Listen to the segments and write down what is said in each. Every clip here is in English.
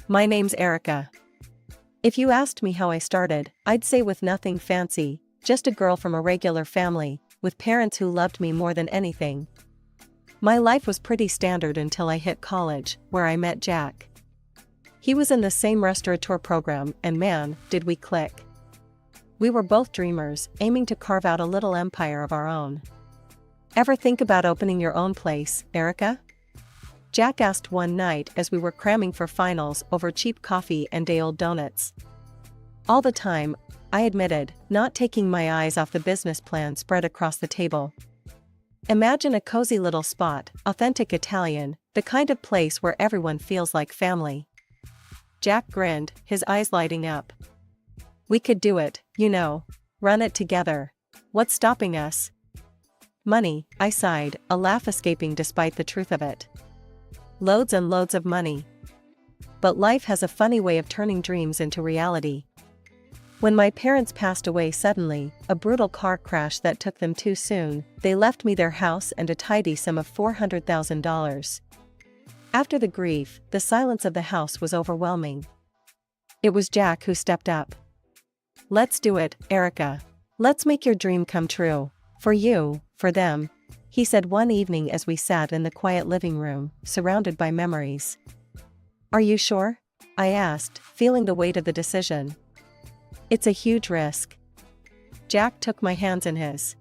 My name's Erica. If you asked me how I started, I'd say with nothing fancy, just a girl from a regular family, with parents who loved me more than anything. My life was pretty standard until I hit college, where I met Jack. He was in the same restaurateur program, and man, did we click. We were both dreamers, aiming to carve out a little empire of our own. Ever think about opening your own place, Erica? Jack asked one night as we were cramming for finals over cheap coffee and day-old donuts. All the time, I admitted, not taking my eyes off the business plan spread across the table. Imagine a cozy little spot, authentic Italian, the kind of place where everyone feels like family. Jack grinned, his eyes lighting up. We could do it, you know. Run it together. What's stopping us? Money, I sighed, a laugh escaping despite the truth of it. Loads and loads of money. But life has a funny way of turning dreams into reality. When my parents passed away suddenly, a brutal car crash that took them too soon, they left me their house and a tidy sum of $400,000. After the grief, the silence of the house was overwhelming. It was Jack who stepped up. Let's do it, Erica. Let's make your dream come true. For you, for them, he said one evening as we sat in the quiet living room, surrounded by memories. Are you sure? I asked, feeling the weight of the decision. It's a huge risk. Jack took my hands in his.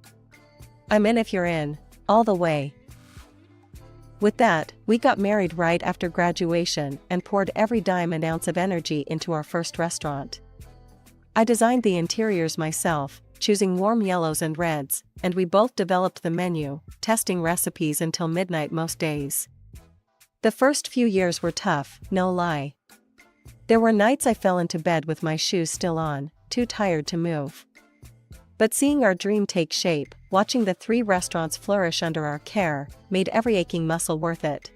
I'm in if you're in, all the way. With that, we got married right after graduation and poured every dime and ounce of energy into our first restaurant. I designed the interiors myself, choosing warm yellows and reds, and we both developed the menu, testing recipes until midnight most days. The first few years were tough, no lie. There were nights I fell into bed with my shoes still on, too tired to move. But seeing our dream take shape, watching the 3 restaurants flourish under our care, made every aching muscle worth it.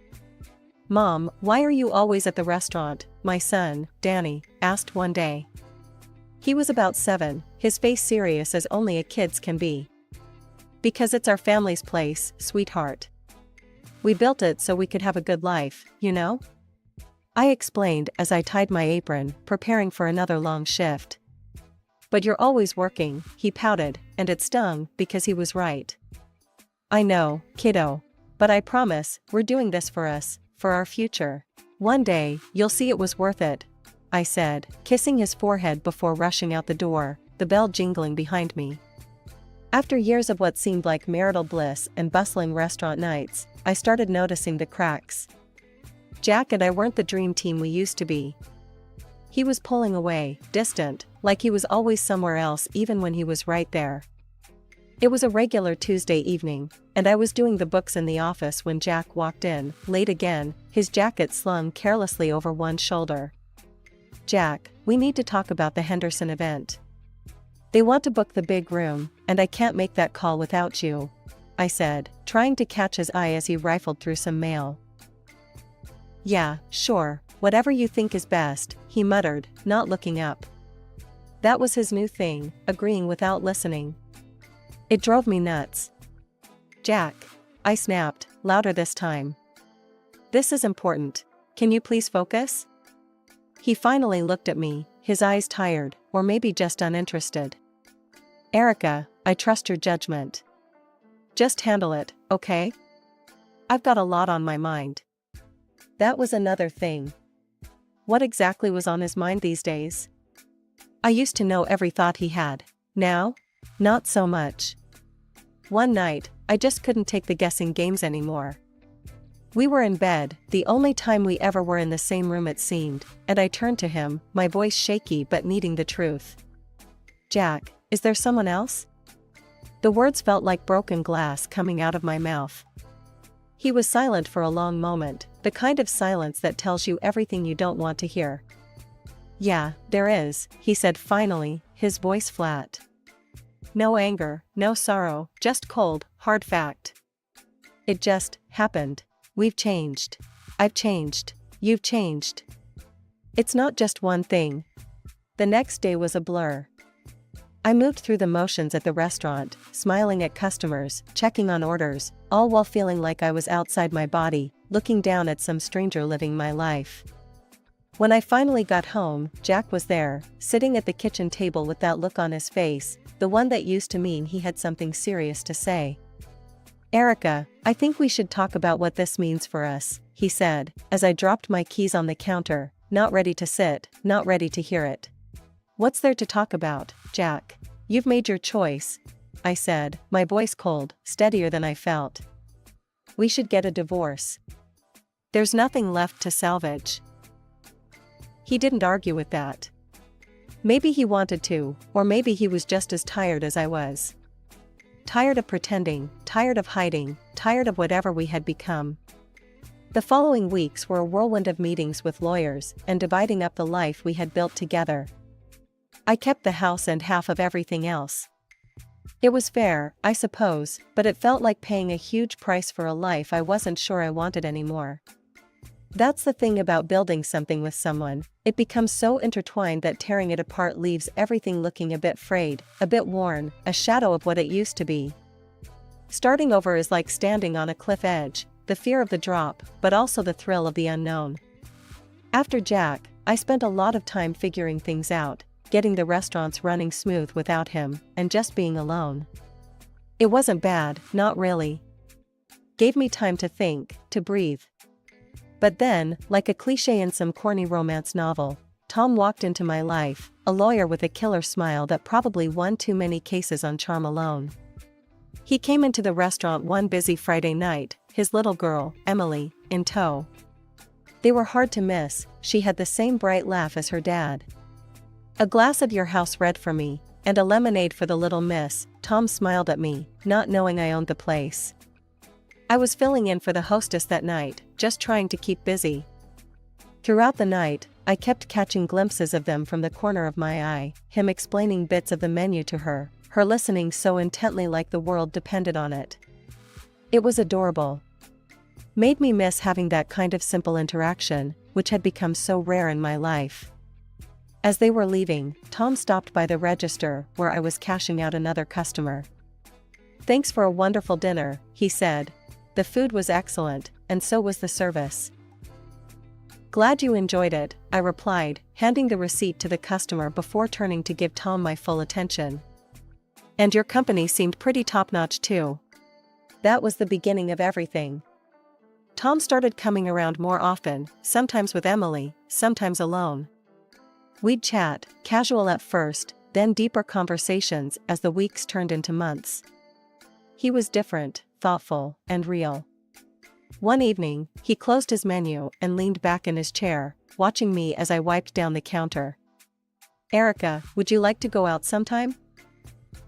Mom, why are you always at the restaurant? My son, Danny, asked one day. He was about 7, his face serious as only a kid's can be. Because it's our family's place, sweetheart. We built it so we could have a good life, you know? I explained as I tied my apron, preparing for another long shift. But you're always working, he pouted, and it stung because he was right. I know, kiddo. But I promise, we're doing this for us, for our future. One day, you'll see it was worth it, I said, kissing his forehead before rushing out the door, the bell jingling behind me. After years of what seemed like marital bliss and bustling restaurant nights, I started noticing the cracks. Jack and I weren't the dream team we used to be. He was pulling away, distant, like he was always somewhere else even when he was right there. It was a regular Tuesday evening, and I was doing the books in the office when Jack walked in, late again, his jacket slung carelessly over one shoulder. Jack, we need to talk about the Henderson event. They want to book the big room, and I can't make that call without you, I said, trying to catch his eye as he rifled through some mail. Yeah, sure, whatever you think is best, he muttered, not looking up. That was his new thing, agreeing without listening. It drove me nuts. Jack, I snapped, louder this time. This is important. Can you please focus? He finally looked at me, his eyes tired, or maybe just uninterested. Erica, I trust your judgment. Just handle it, okay? I've got a lot on my mind. That was another thing. What exactly was on his mind these days? I used to know every thought he had. Now? Not so much. One night, I just couldn't take the guessing games anymore. We were in bed, the only time we ever were in the same room it seemed, and I turned to him, my voice shaky but needing the truth. Jack, is there someone else? The words felt like broken glass coming out of my mouth. He was silent for a long moment, the kind of silence that tells you everything you don't want to hear. Yeah, there is, he said finally, his voice flat. No anger, no sorrow, just cold, hard fact. It just happened. We've changed. I've changed. You've changed. It's not just one thing. The next day was a blur. I moved through the motions at the restaurant, smiling at customers, checking on orders, all while feeling like I was outside my body, looking down at some stranger living my life. When I finally got home, Jack was there, sitting at the kitchen table with that look on his face, the one that used to mean he had something serious to say. "Erica, I think we should talk about what this means for us," he said, as I dropped my keys on the counter, not ready to sit, not ready to hear it. "What's there to talk about, Jack? You've made your choice," I said, my voice cold, steadier than I felt. "We should get a divorce. There's nothing left to salvage." He didn't argue with that. Maybe he wanted to, or maybe he was just as tired as I was. Tired of pretending, tired of hiding, tired of whatever we had become. The following weeks were a whirlwind of meetings with lawyers and dividing up the life we had built together. I kept the house and half of everything else. It was fair, I suppose, but it felt like paying a huge price for a life I wasn't sure I wanted anymore. That's the thing about building something with someone, it becomes so intertwined that tearing it apart leaves everything looking a bit frayed, a bit worn, a shadow of what it used to be. Starting over is like standing on a cliff edge, the fear of the drop, but also the thrill of the unknown. After Jack, I spent a lot of time figuring things out, getting the restaurants running smooth without him, and just being alone. It wasn't bad, not really. Gave me time to think, to breathe. But then, like a cliché in some corny romance novel, Tom walked into my life, a lawyer with a killer smile that probably won too many cases on charm alone. He came into the restaurant one busy Friday night, his little girl, Emily, in tow. They were hard to miss, she had the same bright laugh as her dad. "A glass of your house red for me, and a lemonade for the little miss," Tom smiled at me, not knowing I owned the place. I was filling in for the hostess that night, just trying to keep busy. Throughout the night, I kept catching glimpses of them from the corner of my eye, him explaining bits of the menu to her, her listening so intently like the world depended on it. It was adorable. Made me miss having that kind of simple interaction, which had become so rare in my life. As they were leaving, Tom stopped by the register where I was cashing out another customer. "Thanks for a wonderful dinner," he said. "The food was excellent, and so was the service." "Glad you enjoyed it," I replied, handing the receipt to the customer before turning to give Tom my full attention. "And your company seemed pretty top-notch too." That was the beginning of everything. Tom started coming around more often, sometimes with Emily, sometimes alone. We'd chat, casual at first, then deeper conversations as the weeks turned into months. He was different, thoughtful, and real. One evening, he closed his menu and leaned back in his chair, watching me as I wiped down the counter. "Erica, would you like to go out sometime?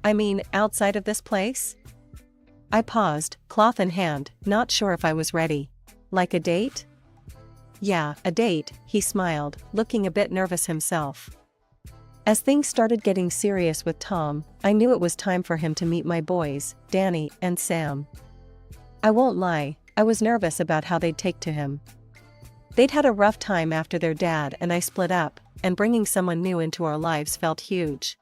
I mean, outside of this place?" I paused, cloth in hand, not sure if I was ready. "Like a date?" "Yeah, a date," he smiled, looking a bit nervous himself. As things started getting serious with Tom, I knew it was time for him to meet my boys, Danny and Sam. I won't lie, I was nervous about how they'd take to him. They'd had a rough time after their dad and I split up, and bringing someone new into our lives felt huge.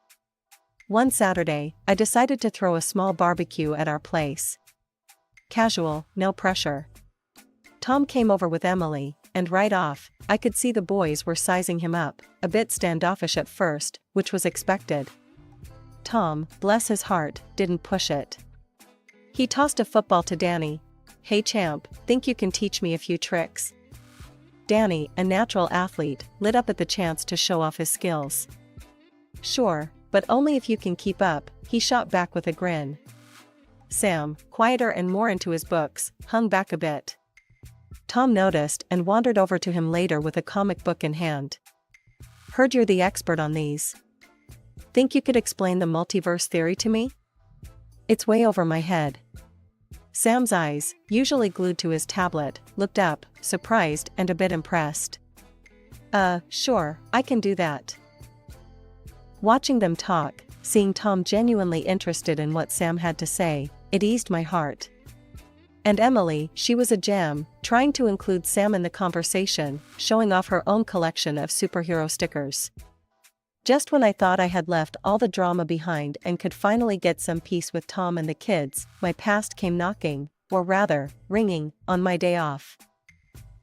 One Saturday, I decided to throw a small barbecue at our place. Casual, no pressure. Tom came over with Emily, and right off, I could see the boys were sizing him up, a bit standoffish at first, which was expected. Tom, bless his heart, didn't push it. He tossed a football to Danny. "Hey champ, think you can teach me a few tricks?" Danny, a natural athlete, lit up at the chance to show off his skills. "Sure, but only if you can keep up," he shot back with a grin. Sam, quieter and more into his books, hung back a bit. Tom noticed and wandered over to him later with a comic book in hand. "Heard you're the expert on these. Think you could explain the multiverse theory to me? It's way over my head." Sam's eyes, usually glued to his tablet, looked up, surprised and a bit impressed. Sure, I can do that." Watching them talk, seeing Tom genuinely interested in what Sam had to say, it eased my heart. And Emily, she was a gem, trying to include Sam in the conversation, showing off her own collection of superhero stickers. Just when I thought I had left all the drama behind and could finally get some peace with Tom and the kids, my past came knocking, or rather, ringing, on my day off.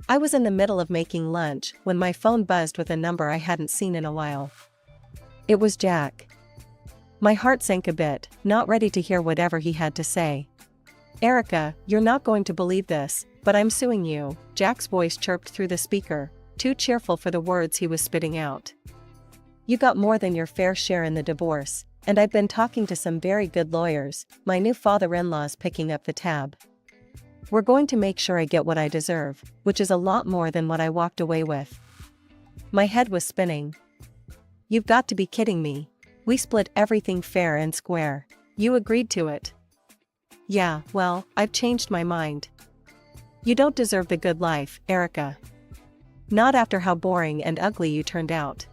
I was in the middle of making lunch when my phone buzzed with a number I hadn't seen in a while. It was Jack. My heart sank a bit, not ready to hear whatever he had to say. "Erica, you're not going to believe this, but I'm suing you," Jack's voice chirped through the speaker, too cheerful for the words he was spitting out. "You got more than your fair share in the divorce, and I've been talking to some very good lawyers. My new father-in-law's picking up the tab. We're going to make sure I get what I deserve, which is a lot more than what I walked away with." My head was spinning. "You've got to be kidding me. We split everything fair and square. You agreed to it." "Yeah, well, I've changed my mind. You don't deserve the good life, Erica. Not after how boring and ugly you turned out.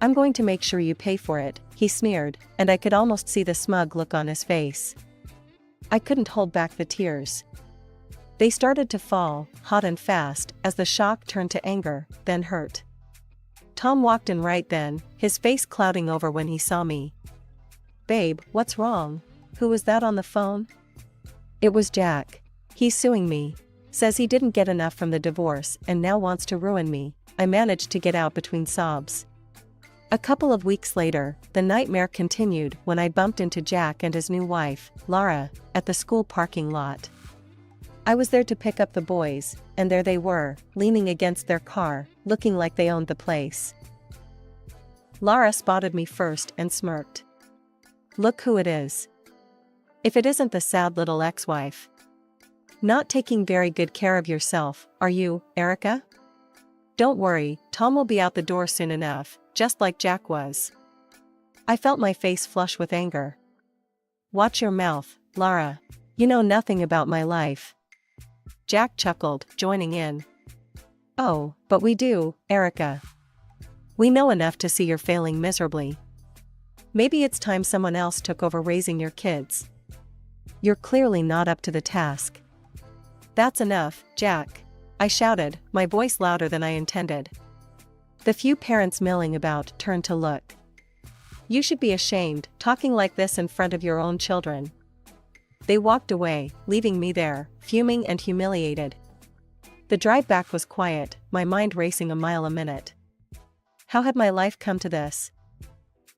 I'm going to make sure you pay for it," he sneered, and I could almost see the smug look on his face. I couldn't hold back the tears. They started to fall, hot and fast, as the shock turned to anger, then hurt. Tom walked in right then, his face clouding over when he saw me. "Babe, what's wrong? Who was that on the phone?" "It was Jack. He's suing me. Says he didn't get enough from the divorce and now wants to ruin me," I managed to get out between sobs. A couple of weeks later, the nightmare continued when I bumped into Jack and his new wife, Laura, at the school parking lot. I was there to pick up the boys, and there they were, leaning against their car, looking like they owned the place. Laura spotted me first and smirked. "Look who it is. If it isn't the sad little ex-wife. Not taking very good care of yourself, are you, Erica? Don't worry, Tom will be out the door soon enough, just like Jack was." I felt my face flush with anger. "Watch your mouth, Laura. You know nothing about my life." Jack chuckled, joining in. "Oh, but we do, Erica. We know enough to see you're failing miserably. Maybe it's time someone else took over raising your kids. You're clearly not up to the task." "That's enough, Jack," I shouted, my voice louder than I intended. The few parents milling about turned to look. "You should be ashamed, talking like this in front of your own children." They walked away, leaving me there, fuming and humiliated. The drive back was quiet, my mind racing a mile a minute. How had my life come to this?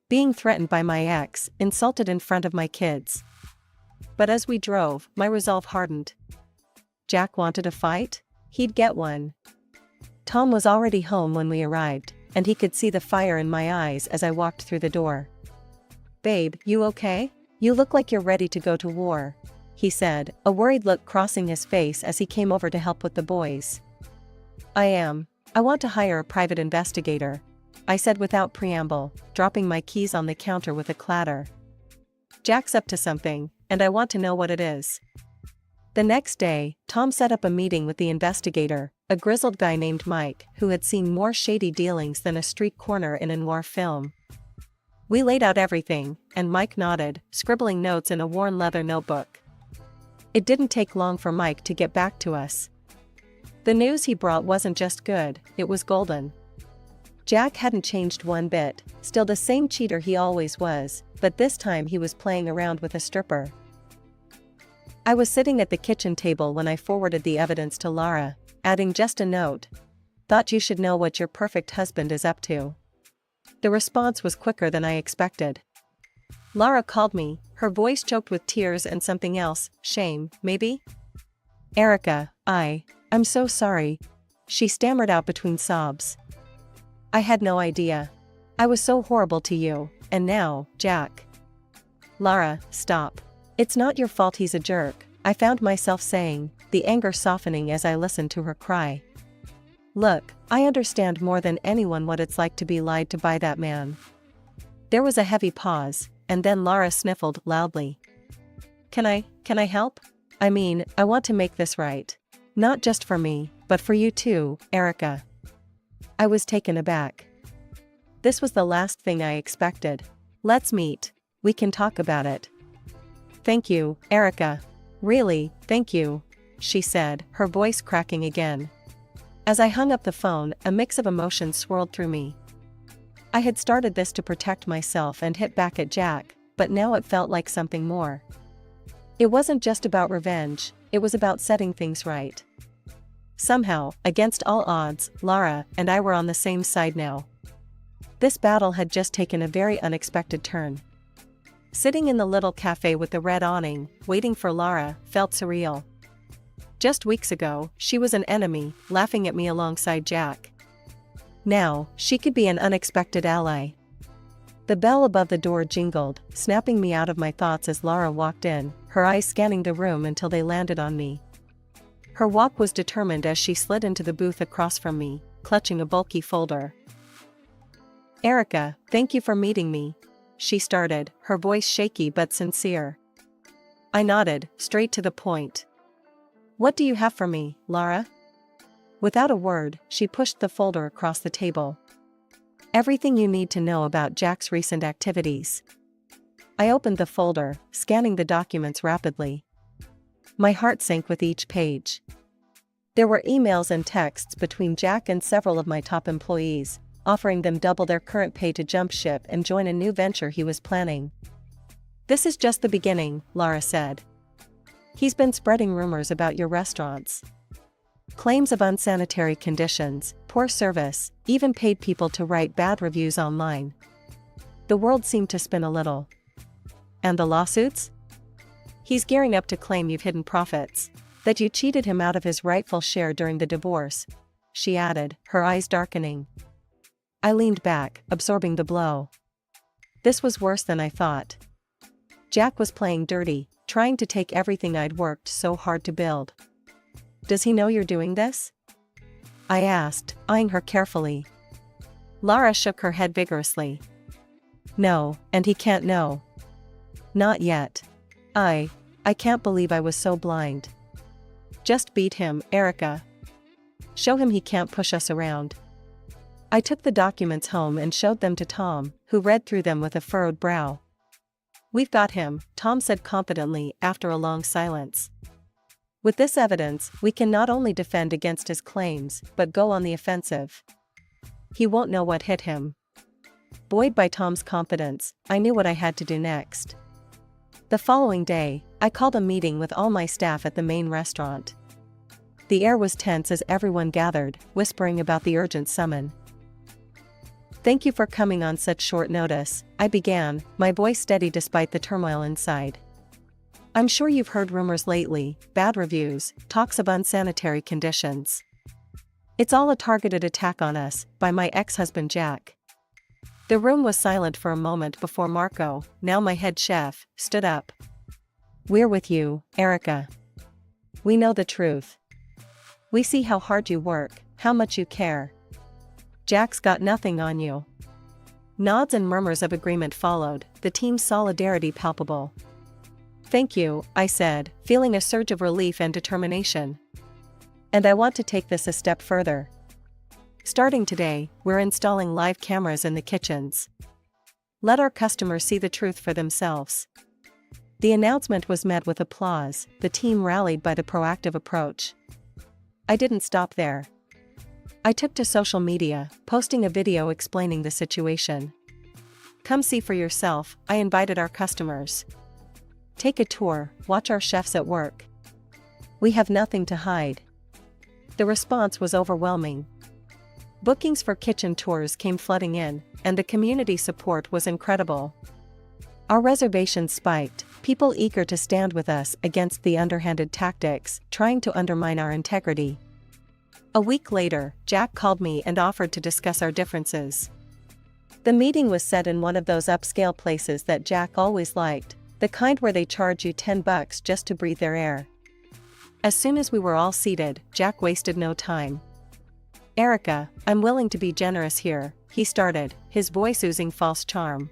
Being threatened by my ex, insulted in front of my kids. But as we drove, my resolve hardened. Jack wanted a fight? He'd get one. Tom was already home when we arrived, and he could see the fire in my eyes as I walked through the door. "Babe, you okay? You look like you're ready to go to war," he said, a worried look crossing his face as he came over to help with the boys. "I am. I want to hire a private investigator," I said without preamble, dropping my keys on the counter with a clatter. "Jack's up to something, and I want to know what it is." The next day, Tom set up a meeting with the investigator, a grizzled guy named Mike, who had seen more shady dealings than a street corner in a noir film. We laid out everything, and Mike nodded, scribbling notes in a worn leather notebook. It didn't take long for Mike to get back to us. The news he brought wasn't just good, it was golden. Jack hadn't changed one bit, still the same cheater he always was, but this time he was playing around with a stripper. I was sitting at the kitchen table when I forwarded the evidence to Laura, adding just a note. "Thought you should know what your perfect husband is up to." The response was quicker than I expected. Laura called me, her voice choked with tears and something else, shame, maybe? "Erica, I'm so sorry," she stammered out between sobs. "I had no idea. I was so horrible to you, and now, Jack." "Laura, stop. It's not your fault he's a jerk," I found myself saying, the anger softening as I listened to her cry. "Look, I understand more than anyone what it's like to be lied to by that man." There was a heavy pause, and then Laura sniffled loudly. Can I help? I mean, I want to make this right. Not just for me, but for you too, Erica." I was taken aback. This was the last thing I expected. "Let's meet. We can talk about it." "Thank you, Erica. Really, thank you," she said, her voice cracking again. As I hung up the phone, a mix of emotions swirled through me. I had started this to protect myself and hit back at Jack, but now it felt like something more. It wasn't just about revenge, it was about setting things right. Somehow, against all odds, Lara and I were on the same side now. This battle had just taken a very unexpected turn. Sitting in the little cafe with the red awning, waiting for Lara, felt surreal. Just weeks ago, she was an enemy, laughing at me alongside Jack. Now, she could be an unexpected ally. The bell above the door jingled, snapping me out of my thoughts as Lara walked in, her eyes scanning the room until they landed on me. Her walk was determined as she slid into the booth across from me, clutching a bulky folder. "Erica, thank you for meeting me," she started, her voice shaky but sincere. I nodded, straight to the point. "What do you have for me, Lara?" Without a word, she pushed the folder across the table. "Everything you need to know about Jack's recent activities." I opened the folder, scanning the documents rapidly. My heart sank with each page. There were emails and texts between Jack and several of my top employees, offering them double their current pay to jump ship and join a new venture he was planning. "This is just the beginning," Lara said. "He's been spreading rumors about your restaurants. Claims of unsanitary conditions, poor service, even paid people to write bad reviews online." The world seemed to spin a little. "And the lawsuits?" "He's gearing up to claim you've hidden profits, that you cheated him out of his rightful share during the divorce," she added, her eyes darkening. I leaned back, absorbing the blow. This was worse than I thought. Jack was playing dirty, trying to take everything I'd worked so hard to build. "Does he know you're doing this?" I asked, eyeing her carefully. Lara shook her head vigorously. "No, and he can't know. Not yet. I can't believe I was so blind. Just beat him, Erica. Show him he can't push us around." I took the documents home and showed them to Tom, who read through them with a furrowed brow. "We've got him," Tom said confidently after a long silence. "With this evidence, we can not only defend against his claims, but go on the offensive. He won't know what hit him." Buoyed by Tom's confidence, I knew what I had to do next. The following day, I called a meeting with all my staff at the main restaurant. The air was tense as everyone gathered, whispering about the urgent summon. "Thank you for coming on such short notice," I began, my voice steady despite the turmoil inside. "I'm sure you've heard rumors lately, bad reviews, talks of unsanitary conditions. It's all a targeted attack on us, by my ex-husband Jack." The room was silent for a moment before Marco, now my head chef, stood up. "We're with you, Erica. We know the truth. We see how hard you work, how much you care. Jack's got nothing on you." Nods and murmurs of agreement followed, the team's solidarity palpable. "Thank you," I said, feeling a surge of relief and determination. "And I want to take this a step further. Starting today, we're installing live cameras in the kitchens. Let our customers see the truth for themselves." The announcement was met with applause, the team rallied by the proactive approach. I didn't stop there. I took to social media, posting a video explaining the situation. "Come see for yourself," I invited our customers. "Take a tour, watch our chefs at work. We have nothing to hide." The response was overwhelming. Bookings for kitchen tours came flooding in, and the community support was incredible. Our reservations spiked, people eager to stand with us against the underhanded tactics, trying to undermine our integrity. A week later, Jack called me and offered to discuss our differences. The meeting was set in one of those upscale places that Jack always liked, the kind where they charge you $10 just to breathe their air. As soon as we were all seated, Jack wasted no time. "Erica, I'm willing to be generous here," he started, his voice oozing false charm.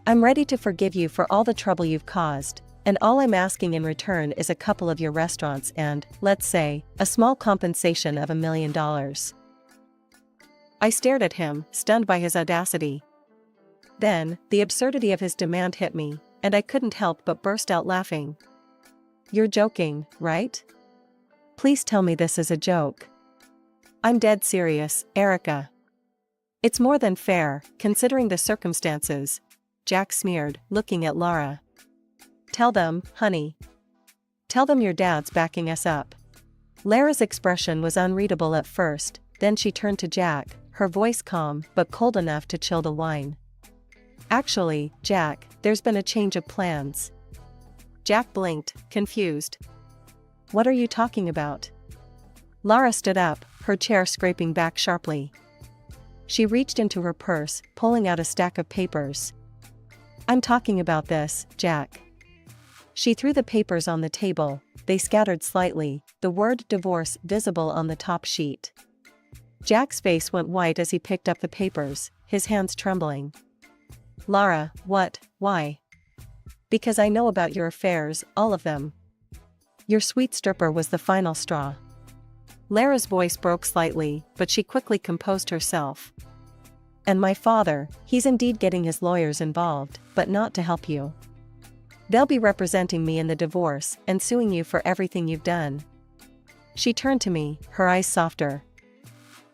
"I'm ready to forgive you for all the trouble you've caused, and all I'm asking in return is a couple of your restaurants and, let's say, a small compensation of $1 million. I stared at him, stunned by his audacity. Then, the absurdity of his demand hit me, and I couldn't help but burst out laughing. "You're joking, right? Please tell me this is a joke." "I'm dead serious, Erica. It's more than fair, considering the circumstances," Jack sneered, looking at Lara. "Tell them, honey. Tell them your dad's backing us up. Lara's expression was unreadable at first, then she turned to Jack, her voice calm but cold enough to chill the wine. Actually, Jack, there's been a change of plans. Jack blinked, confused. What are you talking about? Lara stood up, her chair scraping back sharply. She reached into her purse, pulling out a stack of papers. I'm talking about this, Jack. She threw the papers on the table, they scattered slightly, the word divorce visible on the top sheet. Jack's face went white as he picked up the papers, his hands trembling. Lara, what, why? Because I know about your affairs, all of them. Your sweet stripper was the final straw. Lara's voice broke slightly, but she quickly composed herself. And my father, he's indeed getting his lawyers involved, but not to help you. They'll be representing me in the divorce and suing you for everything you've done. She turned to me, her eyes softer.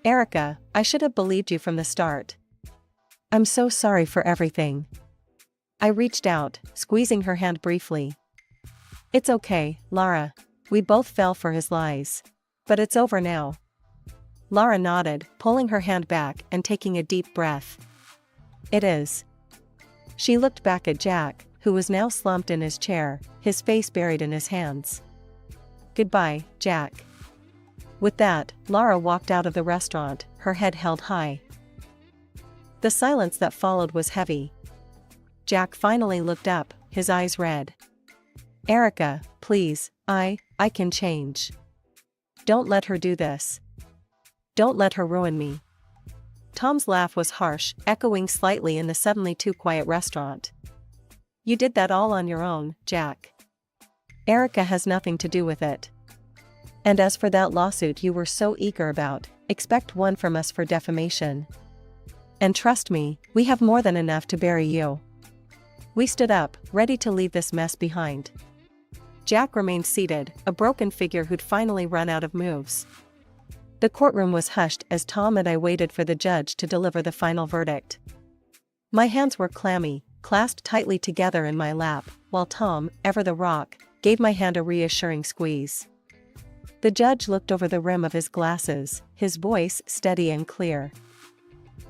Erica, I should have believed you from the start. I'm so sorry for everything. I reached out, squeezing her hand briefly. It's okay, Lara. We both fell for his lies. But it's over now. Lara nodded, pulling her hand back and taking a deep breath. It is. She looked back at Jack, who was now slumped in his chair, his face buried in his hands. Goodbye, Jack. With that, Lara walked out of the restaurant, her head held high. The silence that followed was heavy. Jack finally looked up, his eyes red. Erica, please, I can change. Don't let her do this. Don't let her ruin me. Tom's laugh was harsh, echoing slightly in the suddenly too quiet restaurant. You did that all on your own, Jack. Erica has nothing to do with it. And as for that lawsuit you were so eager about, expect one from us for defamation. And trust me, we have more than enough to bury you. We stood up, ready to leave this mess behind. Jack remained seated, a broken figure who'd finally run out of moves. The courtroom was hushed as Tom and I waited for the judge to deliver the final verdict. My hands were clammy, clasped tightly together in my lap, while Tom, ever the rock, gave my hand a reassuring squeeze. The judge looked over the rim of his glasses, his voice steady and clear.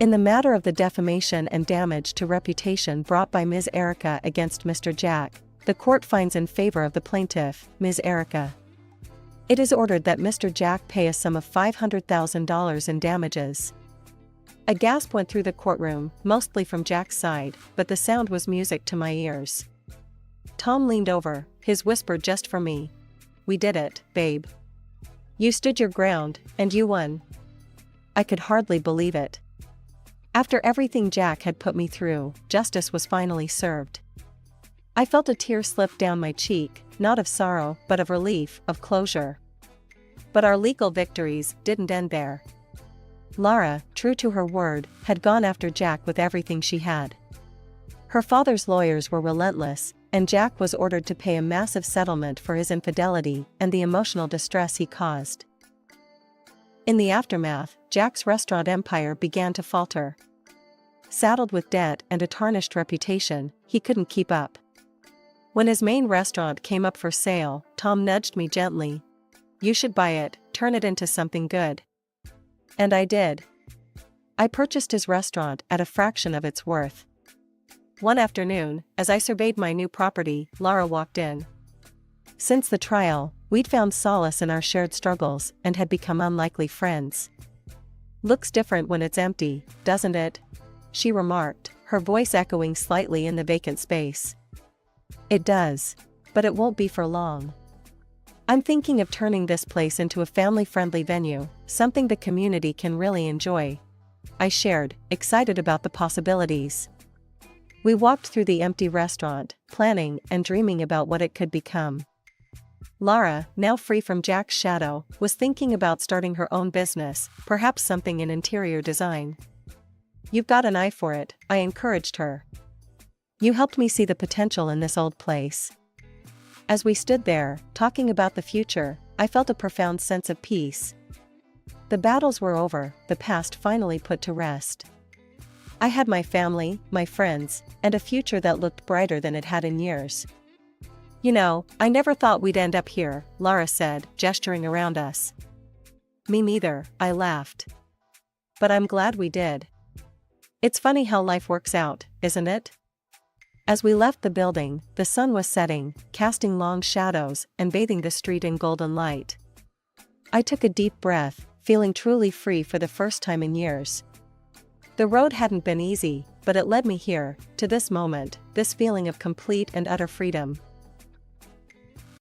In the matter of the defamation and damage to reputation brought by Ms. Erica against Mr. Jack, the court finds in favor of the plaintiff, Ms. Erica. It is ordered that Mr. Jack pay a sum of $500,000 in damages. A gasp went through the courtroom, mostly from Jack's side, but the sound was music to my ears. Tom leaned over, his whisper just for me. We did it, babe. You stood your ground, and you won. I could hardly believe it. After everything Jack had put me through, justice was finally served. I felt a tear slip down my cheek, not of sorrow but of relief, of closure. But our legal victories didn't end there. Lara, true to her word, had gone after Jack with everything she had. Her father's lawyers were relentless, and Jack was ordered to pay a massive settlement for his infidelity and the emotional distress he caused. In the aftermath, Jack's restaurant empire began to falter. Saddled with debt and a tarnished reputation, he couldn't keep up. When his main restaurant came up for sale, Tom nudged me gently. You should buy it, turn it into something good. And I did. I purchased his restaurant at a fraction of its worth. One afternoon, as I surveyed my new property, Lara walked in. Since the trial, we'd found solace in our shared struggles and had become unlikely friends. Looks different when it's empty, doesn't it? She remarked, her voice echoing slightly in the vacant space. It does. But it won't be for long. I'm thinking of turning this place into a family-friendly venue, something the community can really enjoy. I shared, excited about the possibilities. We walked through the empty restaurant, planning and dreaming about what it could become. Lara, now free from Jack's shadow, was thinking about starting her own business, perhaps something in interior design. You've got an eye for it, I encouraged her. You helped me see the potential in this old place. As we stood there, talking about the future, I felt a profound sense of peace. The battles were over, the past finally put to rest. I had my family, my friends, and a future that looked brighter than it had in years. You know, I never thought we'd end up here, Lara said, gesturing around us. Me neither, I laughed. But I'm glad we did. It's funny how life works out, isn't it? As we left the building, the sun was setting, casting long shadows and bathing the street in golden light. I took a deep breath, feeling truly free for the first time in years. The road hadn't been easy, but it led me here, to this moment, this feeling of complete and utter freedom.